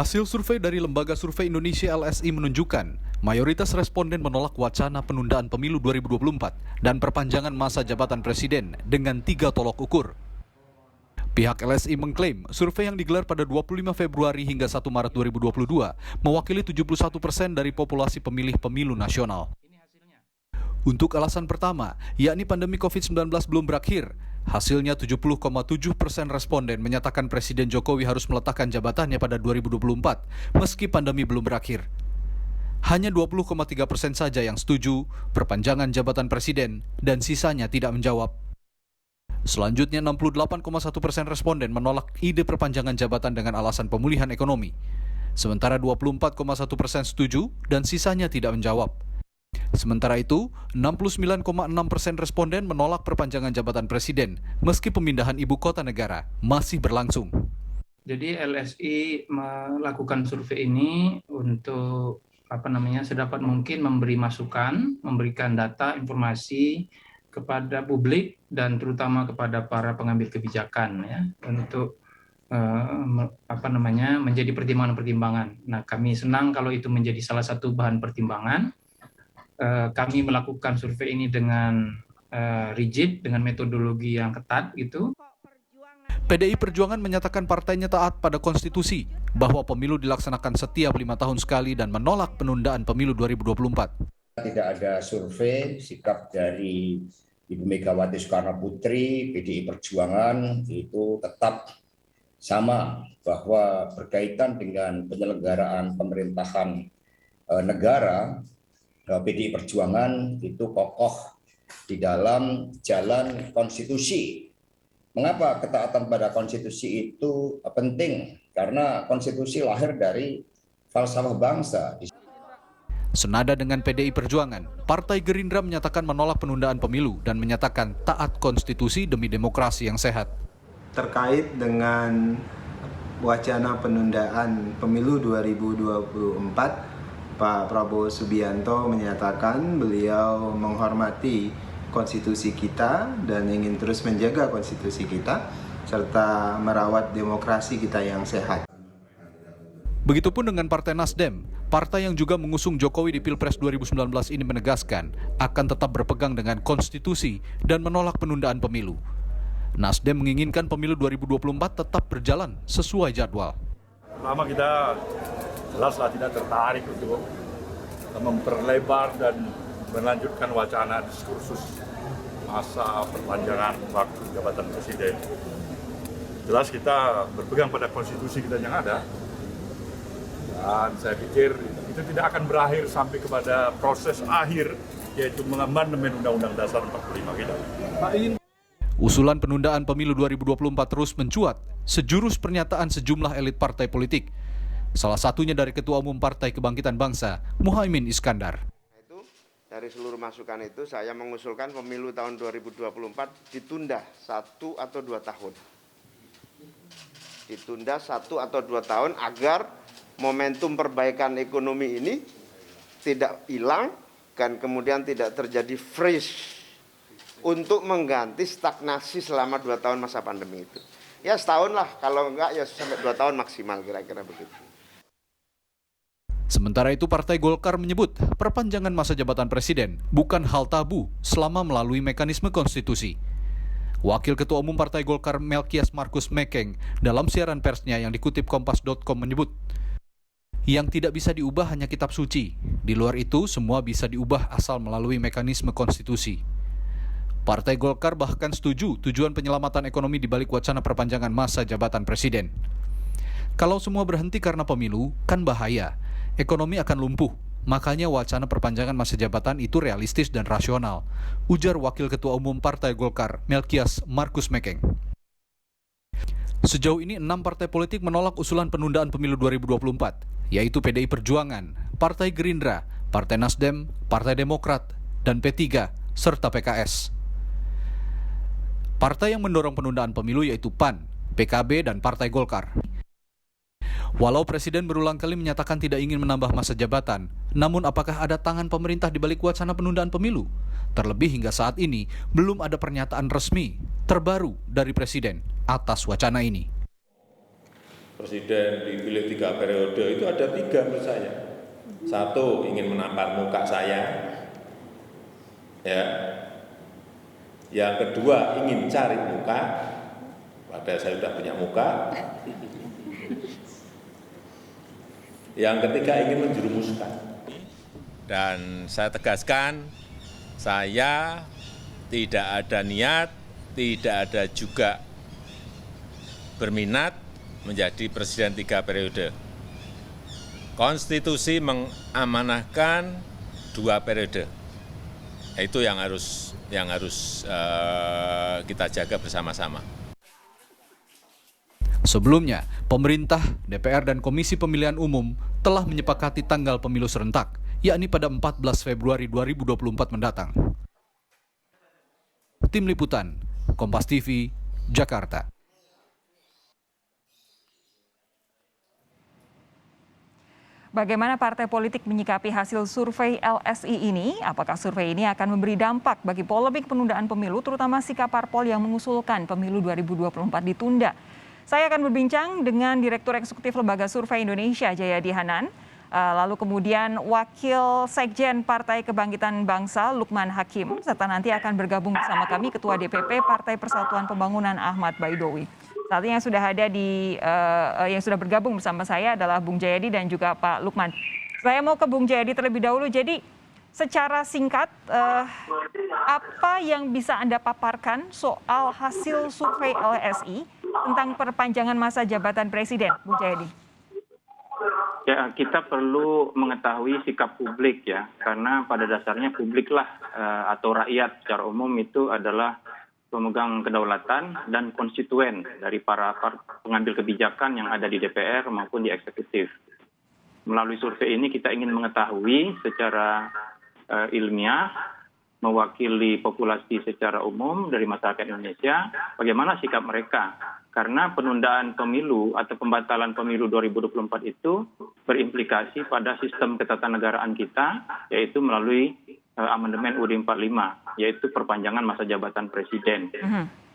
Hasil survei dari Lembaga Survei Indonesia LSI menunjukkan mayoritas responden menolak wacana penundaan pemilu 2024 dan perpanjangan masa jabatan presiden dengan 3 tolok ukur. Pihak LSI mengklaim survei yang digelar pada 25 Februari hingga 1 Maret 2022 mewakili 71% dari populasi pemilih pemilu nasional. Untuk alasan pertama, yakni pandemi COVID-19 belum berakhir, hasilnya 70,7% responden menyatakan Presiden Jokowi harus meletakkan jabatannya pada 2024 meski pandemi belum berakhir. Hanya 20,3% saja yang setuju perpanjangan jabatan presiden dan sisanya tidak menjawab. Selanjutnya 68,1% responden menolak ide perpanjangan jabatan dengan alasan pemulihan ekonomi. Sementara 24,1% setuju dan sisanya tidak menjawab. Sementara itu, 69,6% responden menolak perpanjangan jabatan presiden meski pemindahan ibu kota negara masih berlangsung. Jadi LSI melakukan survei ini untuk sedapat mungkin memberi masukan, memberikan data, informasi kepada publik dan terutama kepada para pengambil kebijakan ya untuk menjadi pertimbangan-pertimbangan. Nah, kami senang kalau itu menjadi salah satu bahan pertimbangan. Kami melakukan survei ini dengan rigid, dengan metodologi yang ketat gitu. PDI Perjuangan menyatakan partainya taat pada konstitusi, bahwa pemilu dilaksanakan setiap 5 tahun sekali dan menolak penundaan pemilu 2024. Tidak ada survei sikap dari Ibu Megawati Soekarno Putri, PDI Perjuangan itu tetap sama bahwa berkaitan dengan penyelenggaraan pemerintahan negara, PDI Perjuangan itu kokoh di dalam jalan konstitusi. Mengapa ketaatan pada konstitusi itu penting? Karena konstitusi lahir dari falsafah bangsa. Senada dengan PDI Perjuangan, Partai Gerindra menyatakan menolak penundaan pemilu dan menyatakan taat konstitusi demi demokrasi yang sehat. Terkait dengan wacana penundaan pemilu 2024, Pak Prabowo Subianto menyatakan beliau menghormati konstitusi kita dan ingin terus menjaga konstitusi kita serta merawat demokrasi kita yang sehat. Begitupun dengan Partai Nasdem, partai yang juga mengusung Jokowi di Pilpres 2019 ini menegaskan akan tetap berpegang dengan konstitusi dan menolak penundaan pemilu. Nasdem menginginkan pemilu 2024 tetap berjalan sesuai jadwal. Pertama kita jelaslah tidak tertarik untuk memperlebar dan melanjutkan wacana diskursus masa perpanjangan waktu jabatan presiden. Jelas kita berpegang pada konstitusi kita yang ada. Dan saya pikir itu tidak akan berakhir sampai kepada proses akhir, yaitu mengamandemen Undang-Undang Dasar 45 kita. Usulan penundaan pemilu 2024 terus mencuat sejurus pernyataan sejumlah elit partai politik. Salah satunya dari Ketua Umum Partai Kebangkitan Bangsa, Muhaimin Iskandar. Dari seluruh masukan itu, saya mengusulkan pemilu tahun 2024 ditunda 1 atau 2 tahun. Ditunda 1 atau 2 tahun agar momentum perbaikan ekonomi ini tidak hilang dan kemudian tidak terjadi freeze untuk mengganti stagnasi selama 2 tahun masa pandemi itu. Ya setahun lah, kalau enggak ya sampai 2 tahun maksimal kira-kira begitu. Sementara itu Partai Golkar menyebut perpanjangan masa jabatan presiden bukan hal tabu selama melalui mekanisme konstitusi. Wakil Ketua Umum Partai Golkar Melkias Markus Mekeng dalam siaran persnya yang dikutip Kompas.com menyebut, yang tidak bisa diubah hanya kitab suci. Di luar itu semua bisa diubah asal melalui mekanisme konstitusi. Partai Golkar bahkan setuju tujuan penyelamatan ekonomi di balik wacana perpanjangan masa jabatan presiden. Kalau semua berhenti karena pemilu, kan bahaya. Ekonomi akan lumpuh. Makanya wacana perpanjangan masa jabatan itu realistis dan rasional, ujar Wakil Ketua Umum Partai Golkar, Melkias Markus Mekeng. Sejauh ini 6 partai politik menolak usulan penundaan pemilu 2024, yaitu PDI Perjuangan, Partai Gerindra, Partai Nasdem, Partai Demokrat, dan P3, serta PKS. Partai yang mendorong penundaan pemilu yaitu PAN, PKB, dan Partai Golkar. Walau Presiden berulang kali menyatakan tidak ingin menambah masa jabatan, namun apakah ada tangan pemerintah di balik wacana penundaan pemilu? Terlebih hingga saat ini, belum ada pernyataan resmi terbaru dari Presiden atas wacana ini. presiden dipilih 3 periode itu ada 3 menurut saya. Satu, ingin menampar muka saya, ya. Yang kedua, ingin cari muka, padahal saya sudah punya muka. Yang ketiga, ingin menjerumuskan. Dan saya tegaskan, saya tidak ada niat, tidak ada juga berminat menjadi presiden 3 periode. Konstitusi mengamanahkan 2 periode. Itu yang harus kita jaga bersama-sama. Sebelumnya, pemerintah, DPR, dan Komisi Pemilihan Umum telah menyepakati tanggal pemilu serentak, yakni pada 14 Februari 2024 mendatang. Tim Liputan, Kompas TV, Jakarta. Bagaimana partai politik menyikapi hasil survei LSI ini? Apakah survei ini akan memberi dampak bagi polemik penundaan pemilu, terutama sikap parpol yang mengusulkan pemilu 2024 ditunda? Saya akan berbincang dengan Direktur Eksekutif Lembaga Survei Indonesia, Jayadi Hanan, lalu kemudian Wakil Sekjen Partai Kebangkitan Bangsa, Lukman Hakim, serta nanti akan bergabung bersama kami Ketua DPP Partai Persatuan Pembangunan, Ahmad Baidowi. Saat ini yang sudah ada yang sudah bergabung bersama saya adalah Bung Jayadi dan juga Pak Lukman. Saya mau ke Bung Jayadi terlebih dahulu. Jadi secara singkat, apa yang bisa Anda paparkan soal hasil survei LSI tentang perpanjangan masa jabatan Presiden, Bung Jayadi? Ya, kita perlu mengetahui sikap publik ya, karena pada dasarnya publiklah atau rakyat secara umum itu adalah pemegang kedaulatan dan konstituen dari para pengambil kebijakan yang ada di DPR maupun di eksekutif. Melalui survei ini kita ingin mengetahui secara ilmiah, mewakili populasi secara umum dari masyarakat Indonesia, bagaimana sikap mereka. Karena penundaan pemilu atau pembatalan pemilu 2024 itu berimplikasi pada sistem ketatanegaraan kita, yaitu melalui amandemen UUD 45, yaitu perpanjangan masa jabatan presiden.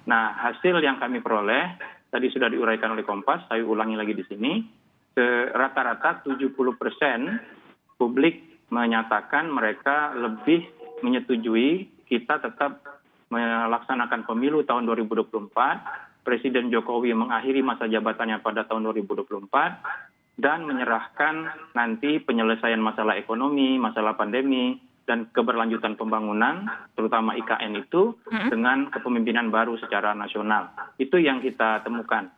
Nah, hasil yang kami peroleh, tadi sudah diuraikan oleh Kompas, saya ulangi lagi di sini, rata-rata 70% publik menyatakan mereka lebih menyetujui kita tetap melaksanakan pemilu tahun 2024, Presiden Jokowi mengakhiri masa jabatannya pada tahun 2024, dan menyerahkan nanti penyelesaian masalah ekonomi, masalah pandemi, dan keberlanjutan pembangunan, terutama IKN itu, dengan kepemimpinan baru secara nasional. Itu yang kita temukan.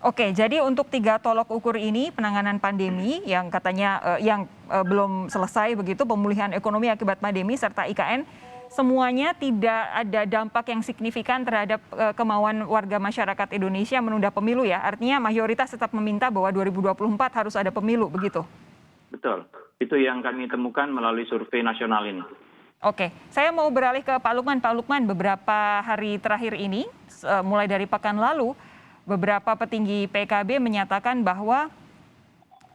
Oke, jadi untuk 3 tolok ukur ini, penanganan pandemi yang katanya belum selesai begitu, pemulihan ekonomi akibat pandemi, serta IKN, semuanya tidak ada dampak yang signifikan terhadap kemauan warga masyarakat Indonesia menunda pemilu ya? Artinya mayoritas tetap meminta bahwa 2024 harus ada pemilu, begitu? Betul. Itu yang kami temukan melalui survei nasional ini. Oke, saya mau beralih ke Pak Lukman. Pak Lukman, beberapa hari terakhir ini, mulai dari pekan lalu, beberapa petinggi PKB menyatakan bahwa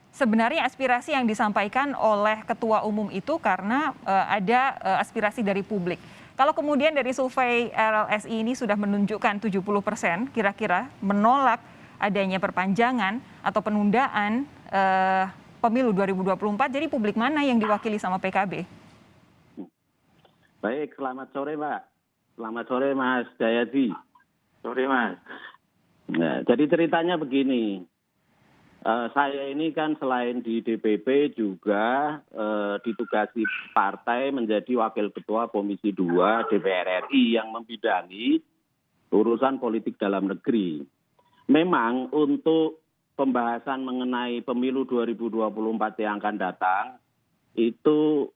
sebenarnya aspirasi yang disampaikan oleh Ketua Umum itu karena ada aspirasi dari publik. Kalau kemudian dari survei LSI ini sudah menunjukkan 70% kira-kira menolak adanya perpanjangan atau penundaan pemilu 2024, jadi publik mana yang diwakili sama PKB? Baik, selamat sore Mbak. Selamat sore Mas Jayadi. Sore Mas. Nah, jadi ceritanya begini, saya ini kan selain di DPP juga ditugasi partai menjadi Wakil Ketua Komisi 2 DPR RI yang membidangi urusan politik dalam negeri. Memang untuk pembahasan mengenai pemilu 2024 yang akan datang, itu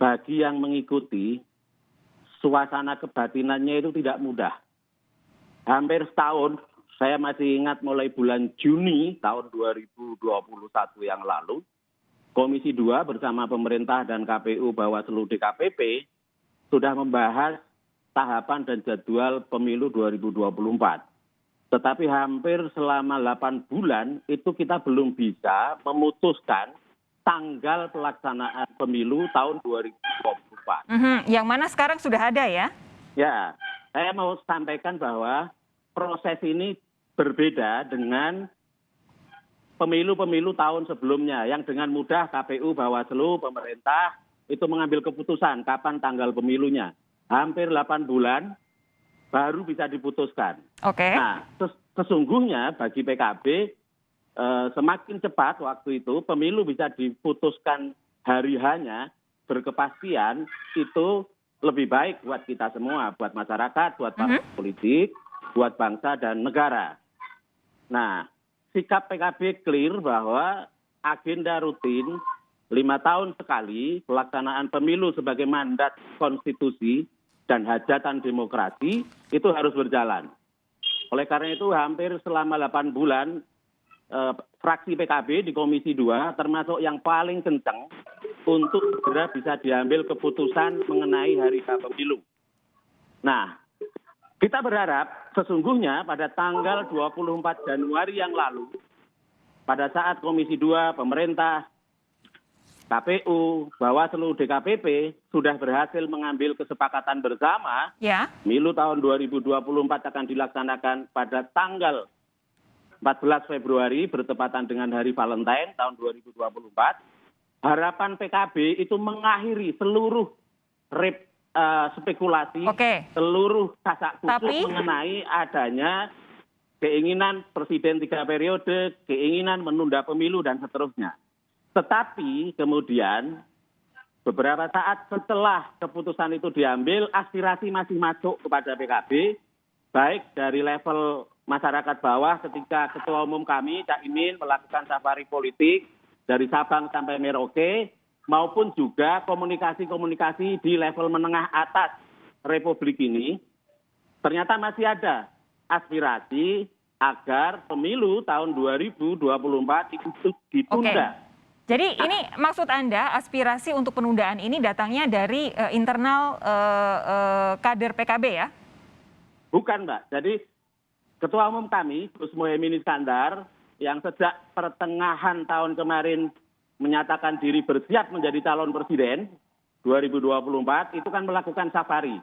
bagi yang mengikuti, suasana kebatinannya itu tidak mudah. Hampir setahun, saya masih ingat mulai bulan Juni tahun 2021 yang lalu, Komisi 2 bersama pemerintah dan KPU Bawaslu DKPP sudah membahas tahapan dan jadwal pemilu 2024. Tetapi hampir selama 8 bulan itu kita belum bisa memutuskan tanggal pelaksanaan pemilu tahun 2024. Yang mana sekarang sudah ada ya? Ya, saya mau sampaikan bahwa proses ini berbeda dengan pemilu-pemilu tahun sebelumnya yang dengan mudah KPU, Bawaslu, pemerintah itu mengambil keputusan kapan tanggal pemilunya. Hampir 8 bulan baru bisa diputuskan. Oke. Nah, sesungguhnya bagi PKB semakin cepat waktu itu pemilu bisa diputuskan hari hanya berkepastian itu lebih baik buat kita semua, buat masyarakat, buat partai politik, buat bangsa dan negara. Nah, sikap PKB clear bahwa agenda rutin 5 tahun sekali pelaksanaan pemilu sebagai mandat konstitusi dan hajatan demokrasi itu harus berjalan. Oleh karena itu hampir selama 8 bulan fraksi PKB di Komisi 2 termasuk yang paling kencang untuk segera bisa diambil keputusan mengenai hari pemilu. Nah, kita berharap sesungguhnya pada tanggal 24 Januari yang lalu, pada saat Komisi 2, pemerintah, KPU, Bawaslu, DKPP sudah berhasil mengambil kesepakatan bersama, pemilu tahun 2024 akan dilaksanakan pada tanggal 14 Februari bertepatan dengan Hari Valentine tahun 2024. Harapan PKB itu mengakhiri seluruh spekulasi, seluruh kasak kusuk mengenai adanya keinginan presiden 3 periode, keinginan menunda pemilu dan seterusnya. Tetapi kemudian beberapa saat setelah keputusan itu diambil, aspirasi masih masuk kepada PKB, baik dari level masyarakat bawah ketika Ketua Umum kami, Cak Imin, melakukan safari politik dari Sabang sampai Merauke, maupun juga komunikasi-komunikasi di level menengah atas Republik ini, ternyata masih ada aspirasi agar pemilu tahun 2024 itu ditunda. Jadi ini maksud Anda aspirasi untuk penundaan ini datangnya dari internal kader PKB ya? Bukan, Mbak. Jadi Ketua Umum kami, Gus Muhaimin Iskandar, yang sejak pertengahan tahun kemarin menyatakan diri bersiap menjadi calon presiden 2024, itu kan melakukan safari.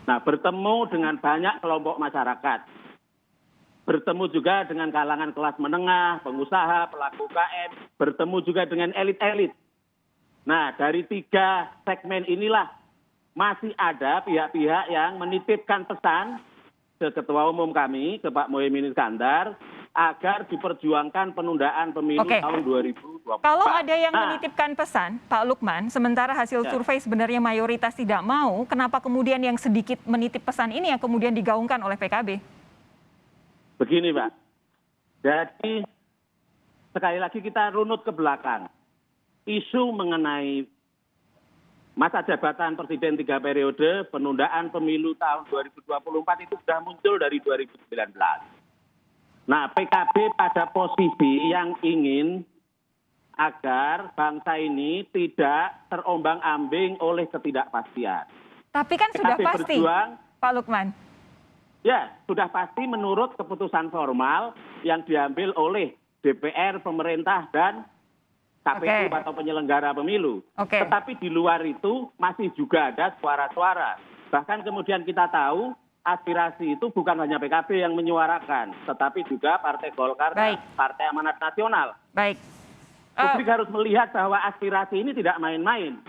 Nah, bertemu dengan banyak kelompok masyarakat. Bertemu juga dengan kalangan kelas menengah, pengusaha, pelaku UKM, bertemu juga dengan elit-elit. Nah, dari 3 segmen inilah masih ada pihak-pihak yang menitipkan pesan ke Ketua Umum kami, ke Pak Muhaimin Iskandar, agar diperjuangkan penundaan pemilu tahun 2024. Kalau ada yang menitipkan pesan, Pak Lukman, sementara hasil survei sebenarnya mayoritas tidak mau, kenapa kemudian yang sedikit menitip pesan ini yang kemudian digaungkan oleh PKB? Begini, Pak. Jadi, sekali lagi kita runut ke belakang. Isu mengenai masa jabatan Presiden 3 periode, penundaan pemilu tahun 2024 itu sudah muncul dari 2019. Nah, PKB pada posisi yang ingin agar bangsa ini tidak terombang-ambing oleh ketidakpastian. Tapi kan PKB sudah pasti, Pak Lukman. Ya, sudah pasti menurut keputusan formal yang diambil oleh DPR, pemerintah, dan KPU atau penyelenggara pemilu. Tetapi di luar itu masih juga ada suara-suara. Bahkan kemudian kita tahu aspirasi itu bukan hanya PKB yang menyuarakan, tetapi juga Partai Golkar dan Partai Amanat Nasional. Publik harus melihat bahwa aspirasi ini tidak main-main.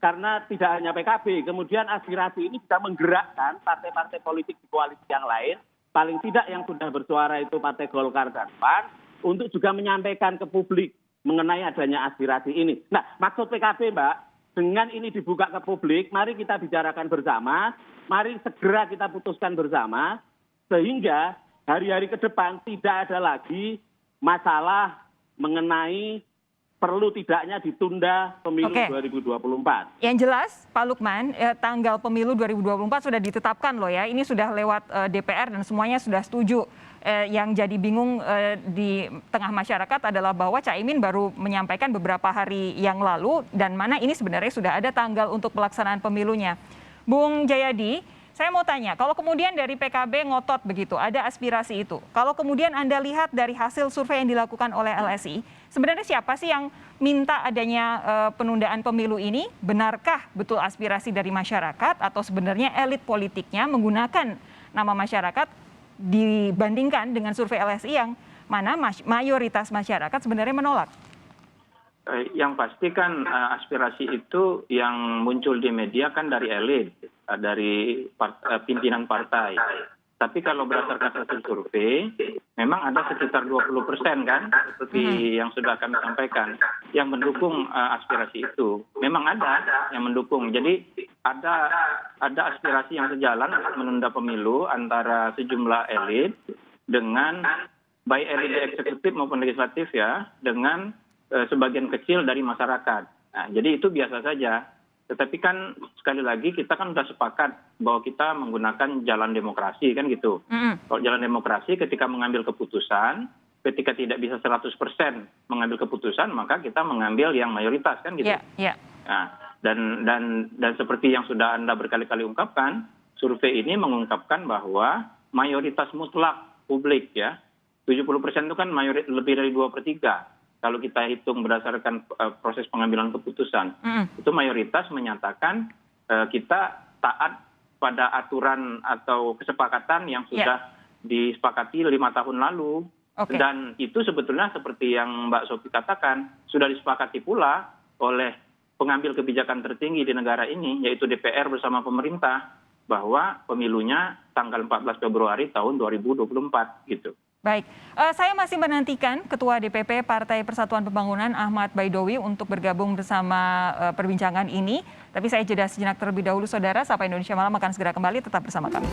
Karena tidak hanya PKB, kemudian aspirasi ini bisa menggerakkan partai-partai politik di koalisi yang lain, paling tidak yang sudah bersuara itu Partai Golkar dan PAN, untuk juga menyampaikan ke publik mengenai adanya aspirasi ini. Nah, maksud PKB, Mbak, dengan ini dibuka ke publik, mari kita bicarakan bersama, mari segera kita putuskan bersama, sehingga hari-hari ke depan tidak ada lagi masalah mengenai perlu tidaknya ditunda pemilu 2024. Yang jelas, Pak Lukman, tanggal pemilu 2024 sudah ditetapkan loh ya. Ini sudah lewat DPR dan semuanya sudah setuju. Yang jadi bingung di tengah masyarakat adalah bahwa Cak Imin baru menyampaikan beberapa hari yang lalu dan mana ini sebenarnya sudah ada tanggal untuk pelaksanaan pemilunya. Bung Jayadi, saya mau tanya, kalau kemudian dari PKB ngotot begitu, ada aspirasi itu. Kalau kemudian Anda lihat dari hasil survei yang dilakukan oleh LSI, sebenarnya siapa sih yang minta adanya penundaan pemilu ini? Benarkah betul aspirasi dari masyarakat atau sebenarnya elit politiknya menggunakan nama masyarakat dibandingkan dengan survei LSI yang mana mayoritas masyarakat sebenarnya menolak? Yang pasti kan aspirasi itu yang muncul di media kan dari elit, dari pimpinan partai. Tapi kalau berdasarkan hasil survei, memang ada sekitar 20% kan, seperti yang sudah kami sampaikan, yang mendukung aspirasi itu. Memang ada yang mendukung. Jadi ada aspirasi yang sejalan untuk menunda pemilu antara sejumlah elit dengan baik elit eksekutif maupun legislatif ya, dengan sebagian kecil dari masyarakat. Nah, jadi itu biasa saja. Tetapi kan sekali lagi kita kan sudah sepakat bahwa kita menggunakan jalan demokrasi kan gitu. Kalau jalan demokrasi ketika mengambil keputusan, ketika tidak bisa 100% mengambil keputusan, maka kita mengambil yang mayoritas kan gitu. Nah, dan seperti yang sudah Anda berkali-kali ungkapkan, survei ini mengungkapkan bahwa mayoritas mutlak publik ya, 70% itu kan lebih dari 2/3. Kalau kita hitung berdasarkan proses pengambilan keputusan, itu mayoritas menyatakan kita taat pada aturan atau kesepakatan yang sudah disepakati 5 tahun lalu. Dan itu sebetulnya seperti yang Mbak Sophie katakan, sudah disepakati pula oleh pengambil kebijakan tertinggi di negara ini, yaitu DPR bersama pemerintah, bahwa pemilunya tanggal 14 Februari tahun 2024 gitu. Baik, saya masih menantikan Ketua DPP Partai Persatuan Pembangunan Ahmad Baidowi untuk bergabung bersama perbincangan ini. Tapi saya jeda sejenak terlebih dahulu, saudara. Sapa Indonesia Malam akan segera kembali, tetap bersama kami.